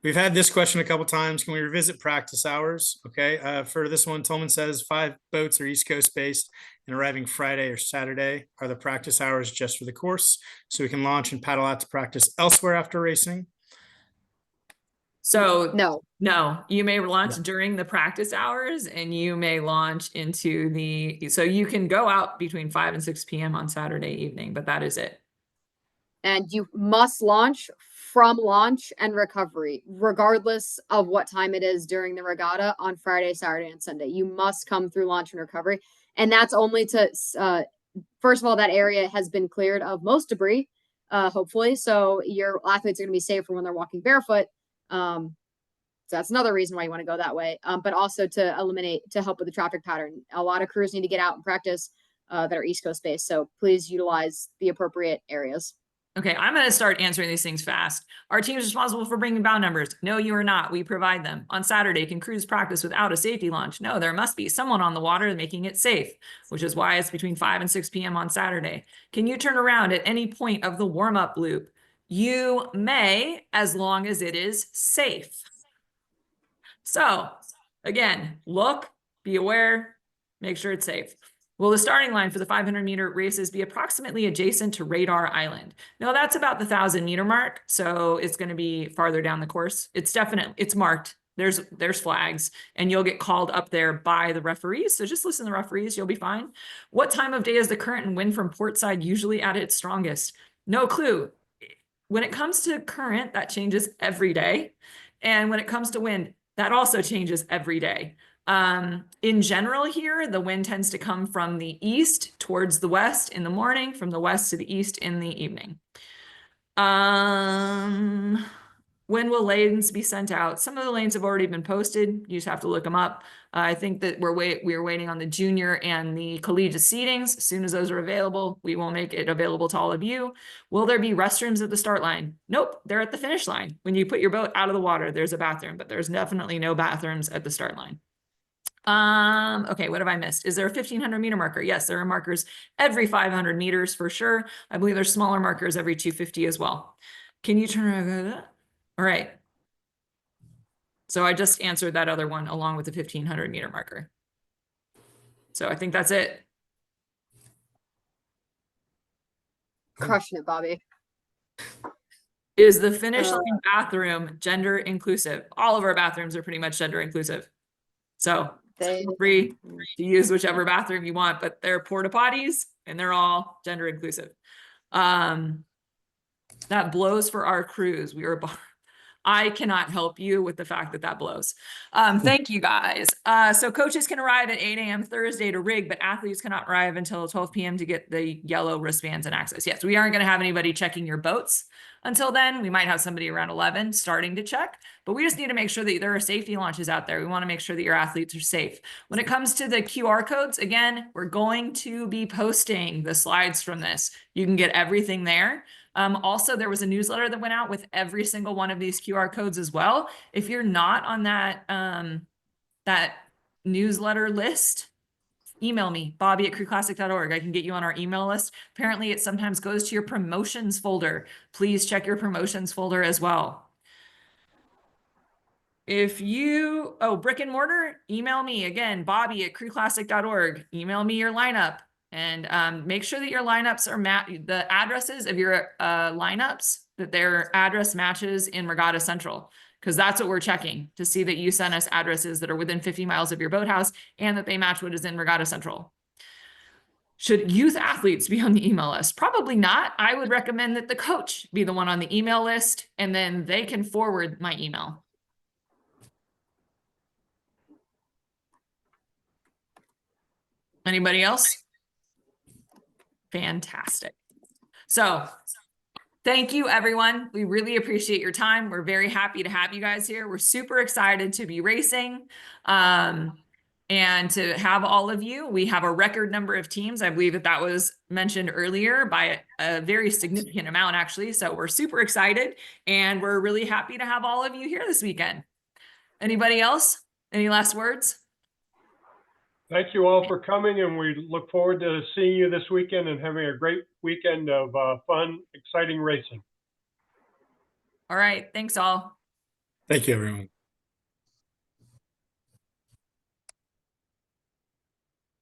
We've had this question a couple times. Can we revisit practice hours? Okay. For this one, Tolman says 5 boats are East Coast based and arriving Friday or Saturday. Are the practice hours just for the course so we can launch and paddle out to practice elsewhere after racing? So No, you may launch No. during the practice hours and you may launch so you can go out between 5 and 6 p.m. on Saturday evening, but that is it. and you must launch from launch and recovery, regardless of what time it is during the regatta on Friday, Saturday, and Sunday. You must come through launch and recovery. And that's only to, first of all, that area has been cleared of most debris, hopefully. So your athletes are going to be safer when they're walking barefoot. So that's another reason why you want to go that way. But also to help with the traffic pattern. A lot of crews need to get out and practice that are East Coast based. So please utilize the appropriate areas. Okay, I'm going to start answering these things fast. Our team is responsible for bringing bound numbers. No, you are not. We provide them. On Saturday, can crews practice without a safety launch? No, there must be someone on the water making it safe, which is why it's between 5 and 6 p.m. on Saturday. Can you turn around at any point of the warm-up loop? You may, as long as it is safe. So again, look, be aware, make sure it's safe. Will the starting line for the 500-meter races be approximately adjacent to Radar Island? No, that's about the 1,000-meter mark. So it's going to be farther down the course. It's marked. There's flags and you'll get called up there by the referees. So just listen to the referees. You'll be fine. What time of day is the current and wind from port side usually at its strongest? No clue. When it comes to current, that changes every day. And when it comes to wind, that also changes every day. In general here, the wind tends to come from the east towards the west in the morning, from the west to the east in the evening. When will lanes be sent out? Some of the lanes have already been posted. You just have to look them up. I think that we're waiting on the junior and the collegiate seatings. As soon as those are available, we will make it available to all of you. Will there be restrooms at the start line? Nope, they're at the finish line. When you put your boat out of the water, there's a bathroom, but there's definitely no bathrooms at the start line. Okay, what have I missed? Is there a 1,500-meter marker? Yes, there are markers every 500 meters for sure. I believe there's smaller markers every 250 as well. Can you turn around? All right. So I just answered that other one along with the 1500 meter marker. So I think that's it. Crushing it, Bobby. Is the finish line bathroom gender inclusive? All of our bathrooms are pretty much gender inclusive. So feel free to use whichever bathroom you want, but they're porta potties and they're all gender inclusive. That blows for our crews. I cannot help you with the fact that that blows. Thank you guys. So coaches can arrive at 8 a.m. Thursday to rig, but athletes cannot arrive until 12 p.m. to get the yellow wristbands and access. Yes, we aren't going to have anybody checking your boats until then. We might have somebody around 11 starting to check, but we just need to make sure that there are safety launches out there. We want to make sure that your athletes are safe. When it comes to the QR codes, again, we're going to be posting the slides from this. You can get everything there. Also, there was a newsletter that went out with every single one of these QR codes as well. If you're not on that, that newsletter list, email me, bobby@crewclassic.org. I can get you on our email list. Apparently, it sometimes goes to your promotions folder. Please check your promotions folder as well. If you, brick and mortar, email me again, bobby@crewclassic.org. Email me your lineup. And make sure that your lineups are the addresses of your lineups, that their address matches in Regatta Central, because that's what we're checking to see that you send us addresses that are within 50 miles of your boathouse and that they match what is in Regatta Central. Should youth athletes be on the email list? Probably not. I would recommend that the coach be the one on the email list, and then they can forward my email. Anybody else? Fantastic. So thank you, everyone. We really appreciate your time. We're very happy to have you guys here. We're super excited to be racing and to have all of you. We have a record number of teams. I believe that was mentioned earlier by a very significant amount, actually. So we're super excited and we're really happy to have all of you here this weekend. Anybody else? Any last words? Thank you all for coming, and we look forward to seeing you this weekend and having a great weekend of fun, exciting racing. All right. Thanks all. Thank you, everyone.